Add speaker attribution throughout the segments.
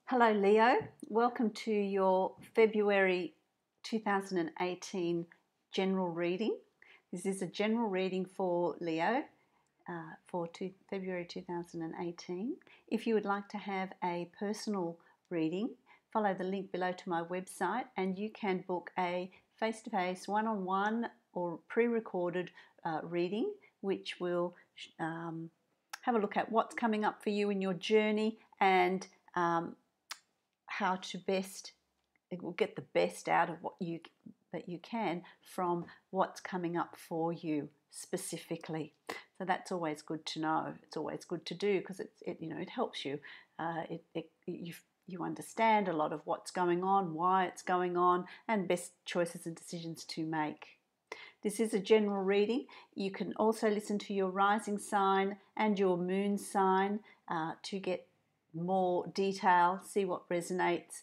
Speaker 1: Hello Leo, welcome to your February 2018 general reading. This is a general reading for Leo for February 2018. If you would like to have a personal reading, follow the link below to my website and you can book a face-to-face, one-on-one or pre-recorded reading which will have a look at what's coming up for you in your journey and how to best get the best out of what you can from what's coming up for you specifically. So that's always good to know. It's always good to do because it helps you. You understand a lot of what's going on, why it's going on, and best choices and decisions to make. This is a general reading. You can also listen to your rising sign and your moon sign to get more detail, see what resonates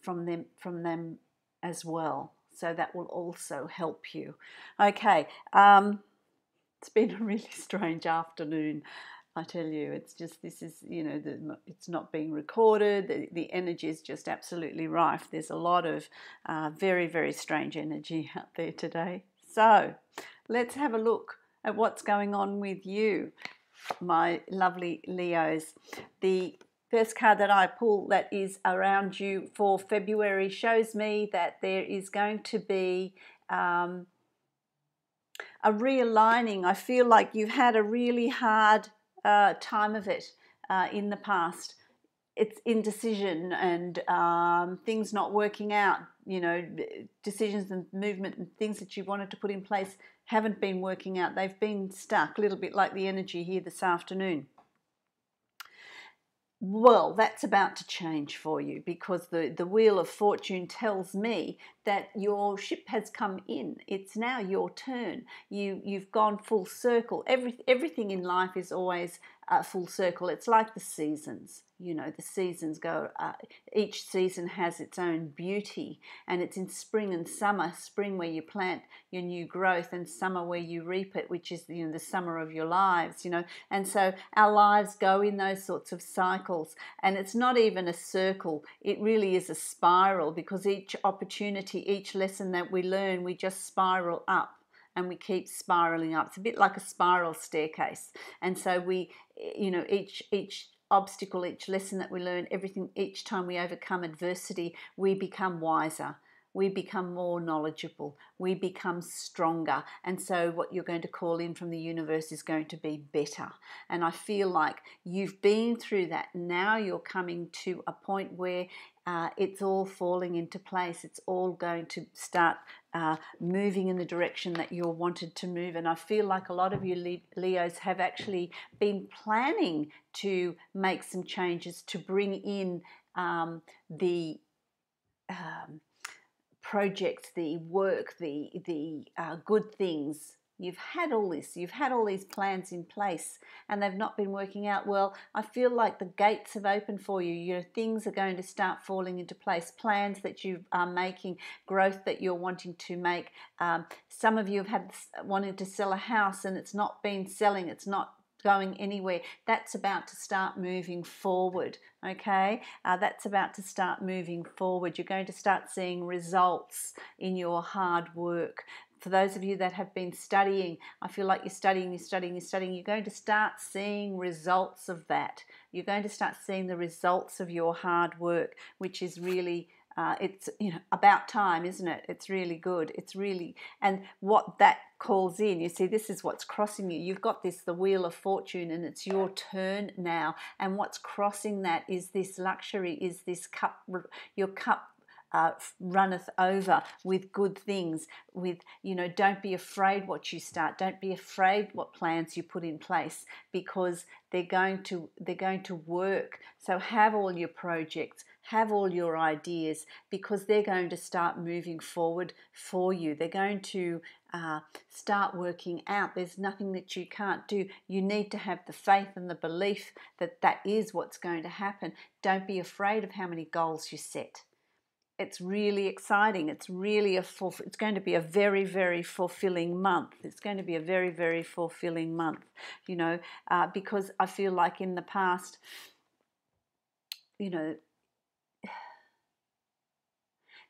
Speaker 1: from them as well. So that will also help you. Okay, it's been a really strange afternoon. I tell you, it's just it's not being recorded. The energy is just absolutely rife. There's a lot of very, very strange energy out there today. So let's have a look at what's going on with you, my lovely Leos. The first card that I pull that is around you for February shows me that there is going to be a realigning. I feel like you've had a really hard time of it in the past. It's indecision and things not working out, decisions and movement and things that you wanted to put in place haven't been working out. They've been stuck, a little bit like the energy here this afternoon. Well, that's about to change for you because the Wheel of Fortune tells me that your ship has come in. It's now your turn. You've gone full circle. Everything in life is always full circle. It's like the seasons. The seasons go, each season has its own beauty, and it's in spring and summer. Spring where you plant your new growth, and summer where you reap it, which is the summer of your lives. And so our lives go in those sorts of cycles, and it's not even a circle. It really is a spiral because each opportunity, each lesson that we learn, we just spiral up. And we keep spiraling up. It's a bit like a spiral staircase. And so we, each obstacle, each lesson that we learn, everything, each time we overcome adversity, we become wiser. We become more knowledgeable. We become stronger. And so what you're going to call in from the universe is going to be better. And I feel like you've been through that. Now you're coming to a point where it's all falling into place. It's all going to start moving in the direction that you're wanted to move. And I feel like a lot of you Leos have actually been planning to make some changes to bring in the projects, the work, the good things. You've had all this. You've had all these plans in place and they've not been working out well. I feel like the gates have opened for you. Things are going to start falling into place. Plans that you are making, growth that you're wanting to make. Some of you have wanted to sell a house and it's not been selling. It's not going anywhere. That's about to start moving forward. Okay, that's about to start moving forward. You're going to start seeing results in your hard work. For those of you that have been studying, I feel like you're studying, you're going to start seeing results of that. You're going to start seeing the results of your hard work, which is really it's about time, isn't it? It's really good. It's really, and what that calls in, you see, this is what's crossing you. You've got the Wheel of Fortune, and it's your turn now. And what's crossing that is this luxury, is this cup, your cup runneth over with good things. With don't be afraid what you start. Don't be afraid what plans you put in place, because they're going to work. So have all your projects, have all your ideas, because they're going to start moving forward for you. They're going to start working out. There's nothing that you can't do. You need to have the faith and the belief that that is what's going to happen. Don't be afraid of how many goals you set. It's really exciting. It's really it's going to be a very, very fulfilling month. It's going to be a very, very fulfilling month, because I feel like in the past you know,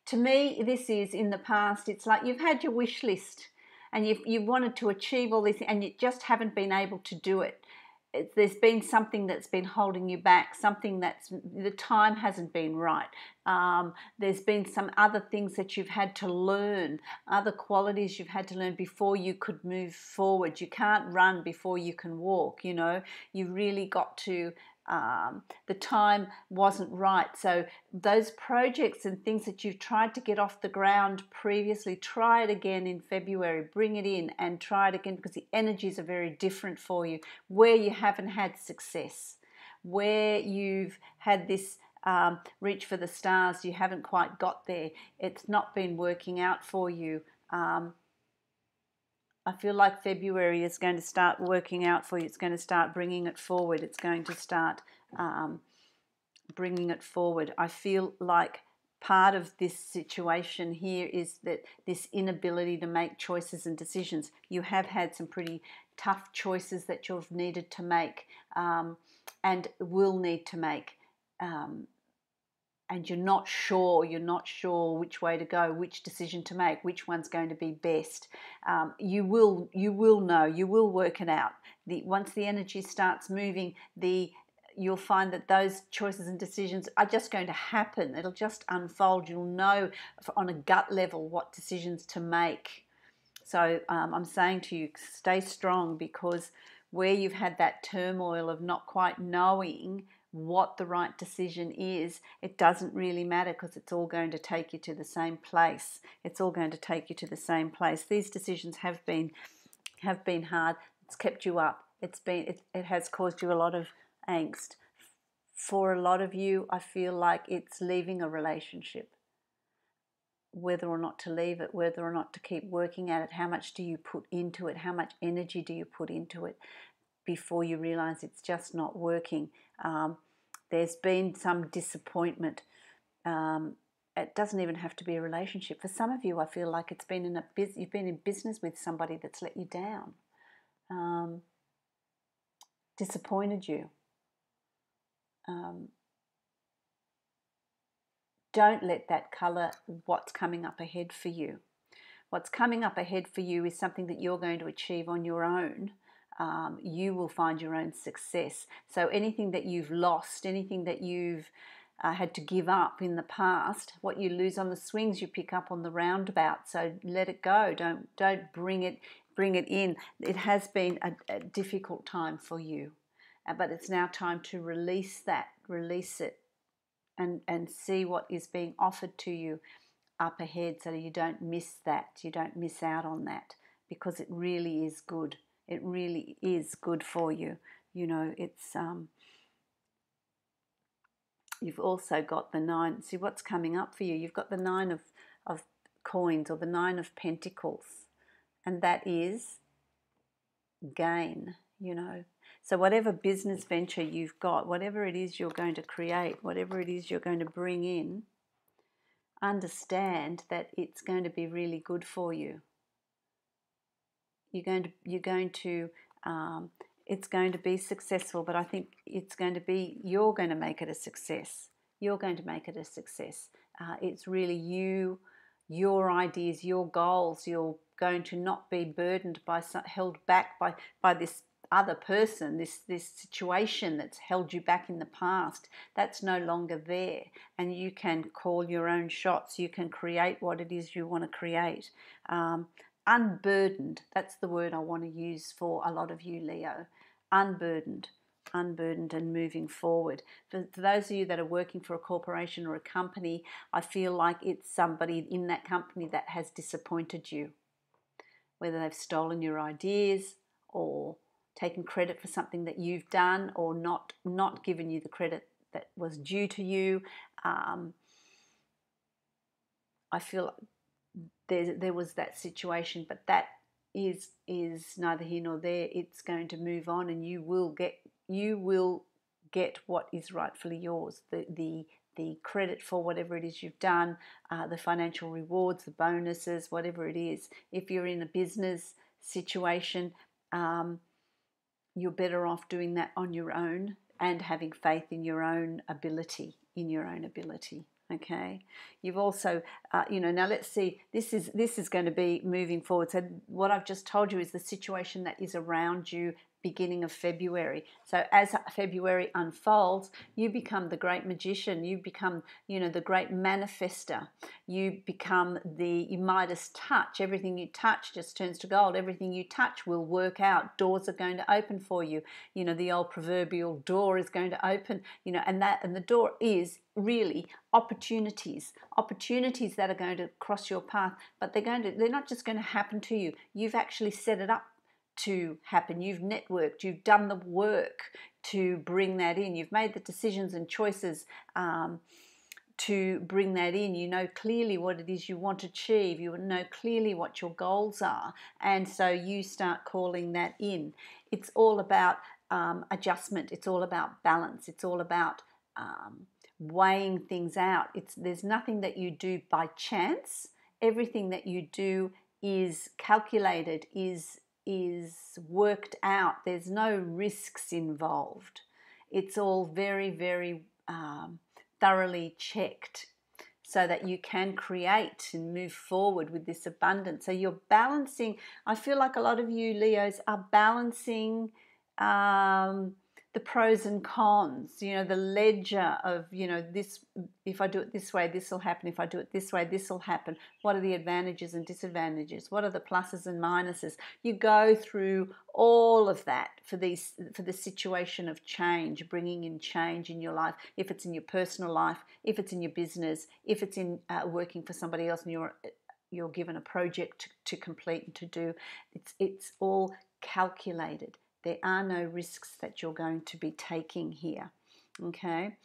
Speaker 1: to me, this is in the past, it's like you've had your wish list and you've wanted to achieve all this and you just haven't been able to do it. There's been something that's been holding you back, something that's, the time hasn't been right. There's been some other things that you've had to learn, other qualities you've had to learn before you could move forward. You can't run before you can walk, you know. You really got to, the time wasn't right. So those projects and things that you've tried to get off the ground previously, try it again in February, bring it in and try it again, because the energies are very different for you. Where you haven't had success, where you've had this reach for the stars, you haven't quite got there, it's not been working out for you. I feel like February is going to start working out for you. It's going to start bringing it forward. It's going to start bringing it forward. I feel like part of this situation here is that this inability to make choices and decisions. You have had some pretty tough choices that you've needed to make and will need to make. And you're not sure which way to go, which decision to make, which one's going to be best. You will know, you will work it out. Once the energy starts moving, you'll find that those choices and decisions are just going to happen. It'll just unfold. You'll know on a gut level what decisions to make. So I'm saying to you, stay strong, because where you've had that turmoil of not quite knowing what the right decision is, it doesn't really matter, because it's all going to take you to the same place. It's all going to take you to the same place. These decisions have been hard. It's kept you up. It has caused you a lot of angst. For a lot of you, I feel like it's leaving a relationship. Whether or not to leave it, whether or not to keep working at it, how much do you put into it, how much energy do you put into it before you realize it's just not working. There's been some disappointment. It doesn't even have to be a relationship. For some of you, I feel like it's been you've been in business with somebody that's let you down, disappointed you. Don't let that colour what's coming up ahead for you. What's coming up ahead for you is something that you're going to achieve on your own. You will find your own success. So anything that you've lost, anything that you've had to give up in the past, what you lose on the swings, you pick up on the roundabout. So let it go. Don't bring it in. It has been a difficult time for you, but it's now time to release it, and see what is being offered to you up ahead, so that you don't miss that. You don't miss out on that, because it really is good. It really is good for you. You know, it's you've also got the 9. See what's coming up for you. You've got the 9 of coins, or the 9 of pentacles, and that is gain, you know. So whatever business venture you've got, whatever it is you're going to create, whatever it is you're going to bring in, understand that it's going to be really good for you. It's going to be successful, but I think you're going to make it a success. You're going to make it a success. It's really you, your ideas, your goals. You're going to not be burdened held back by this other person, this situation that's held you back in the past. That's no longer there, and you can call your own shots. You can create what it is you want to create. Unburdened, that's the word I want to use for a lot of you, Leo. Unburdened and moving forward. For those of you that are working for a corporation or a company, I feel like it's somebody in that company that has disappointed you, whether they've stolen your ideas or taken credit for something that you've done, or not given you the credit that was due to you. I feel there was that situation, but that is neither here nor there. It's going to move on, and you will get what is rightfully yours. The credit for whatever it is you've done, the financial rewards, the bonuses, whatever it is. If you're in a business situation, you're better off doing that on your own. and having faith in your own ability, Okay, you've also, now let's see. This is going to be moving forward. So what I've just told you is the situation that is around you beginning of February. So as February unfolds, you become the great magician. You become, the great manifester. You become the Midas touch. Everything you touch just turns to gold. Everything you touch will work out. Doors are going to open for you. The old proverbial door is going to open. And the door is really opportunities that are going to cross your path. But they're not just going to happen to you. You've actually set it up to happen. You've networked, you've done the work to bring that in. You've made the decisions and choices to bring that in. You know clearly what it is you want to achieve. You know clearly what your goals are. And so you start calling that in. It's all about adjustment. It's all about balance. It's all about weighing things out. There's nothing that you do by chance. Everything that you do is calculated, is worked out. There's no risks involved. It's all very, very thoroughly checked so that you can create and move forward with this abundance. So you're balancing. I feel like a lot of you Leos are balancing the pros and cons, the ledger of, this, if I do it this way, this will happen. If I do it this way, this will happen. What are the advantages and disadvantages? What are the pluses and minuses? You go through all of that for the situation of change, bringing in change in your life. If it's in your personal life, if it's in your business, if it's in working for somebody else and you're given a project to complete and to do, it's all calculated. There are no risks that you're going to be taking here, okay?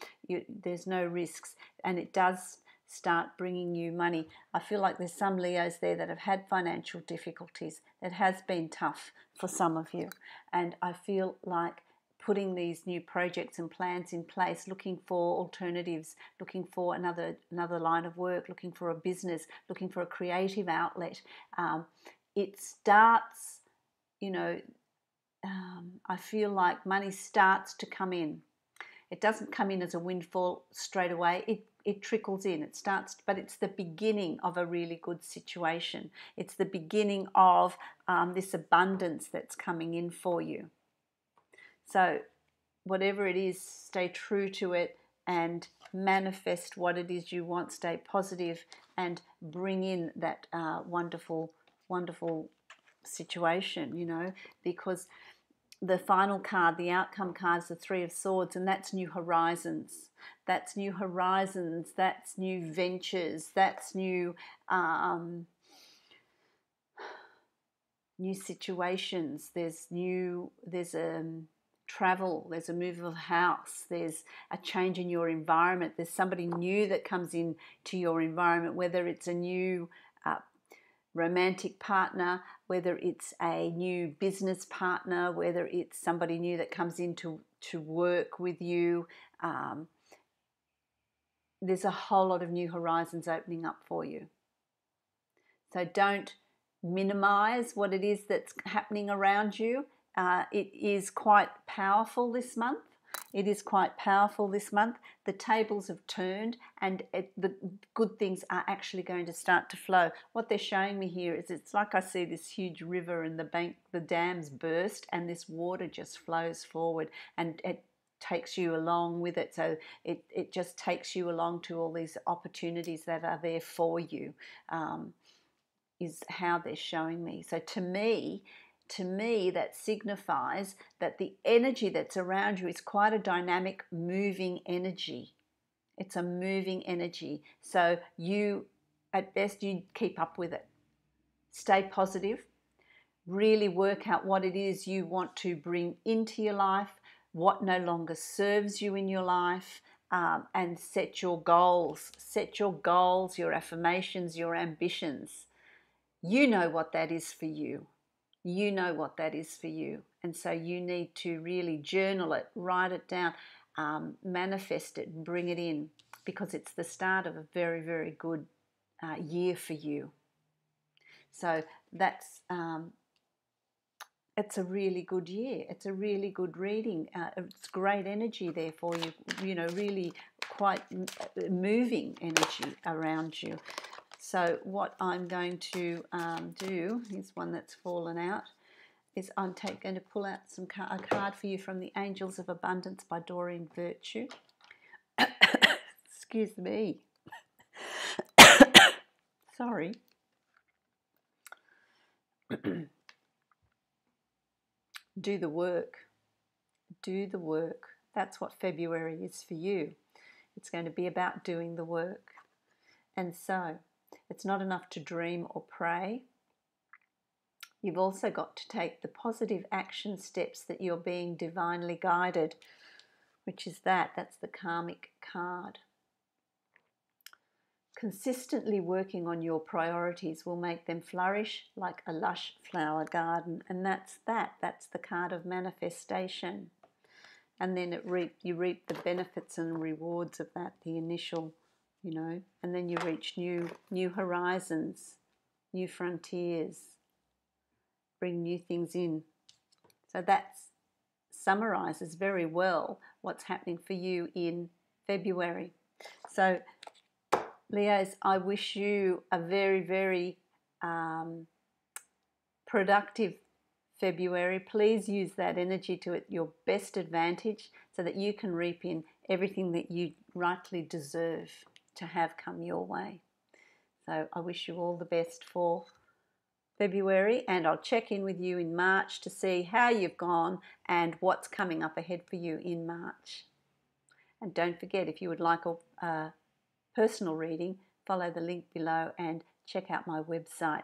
Speaker 1: There's no risks, and it does start bringing you money. I feel like there's some Leos there that have had financial difficulties. It has been tough for some of you, and I feel like putting these new projects and plans in place, looking for alternatives, looking for another line of work, looking for a business, looking for a creative outlet, it starts, I feel like money starts to come in. It doesn't come in as a windfall straight away. It trickles in. It starts, but it's the beginning of a really good situation. It's the beginning of this abundance that's coming in for you. So whatever it is, stay true to it and manifest what it is you want. Stay positive and bring in that wonderful, wonderful situation, because the final card, the outcome card, is the Three of Swords, and that's new horizons. That's new horizons. That's new ventures. That's new new situations. There's travel. There's a move of house. There's a change in your environment. There's somebody new that comes in to your environment, whether it's a new romantic partner, whether it's a new business partner, whether it's somebody new that comes in to work with you. There's a whole lot of new horizons opening up for you. So don't minimize what it is that's happening around you. It is quite powerful this month. It is quite powerful this month. The tables have turned, and the good things are actually going to start to flow. What they're showing me here is it's like I see this huge river and the dams burst, and this water just flows forward, and it takes you along with it. So it just takes you along to all these opportunities that are there for you, is how they're showing me. So to me, that signifies that the energy that's around you is quite a dynamic, moving energy. It's a moving energy. So you, at best, you keep up with it. Stay positive. Really work out what it is you want to bring into your life, what no longer serves you in your life, and set your goals. Set your goals, your affirmations, your ambitions. You know what that is for you. You know what that is for you. And so you need to really journal it, write it down, manifest it, and bring it in, because it's the start of a very, very good year for you. So that's it's a really good year. It's a really good reading. It's great energy there for you, you know, really quite moving energy around you. So what I'm going to do, here's one that's fallen out, is I'm going to pull out a card for you from the Angels of Abundance by Doreen Virtue. Excuse me. Sorry. Do the work. Do the work. That's what February is for you. It's going to be about doing the work. And so, it's not enough to dream or pray. You've also got to take the positive action steps that you're being divinely guided, which is that's the karmic card. Consistently working on your priorities will make them flourish like a lush flower garden, and that's the card of manifestation. And then you reap the benefits and rewards of that, the initial, you know, and then you reach new horizons, new frontiers, bring new things in. So that summarizes very well what's happening for you in February. So Leos, I wish you a very, very productive February. Please use that energy to your best advantage so that you can reap in everything that you rightly deserve to have come your way. So I wish you all the best for February, and I'll check in with you in March to see how you've gone and what's coming up ahead for you in March. And don't forget, if you would like a personal reading, follow the link below and check out my website.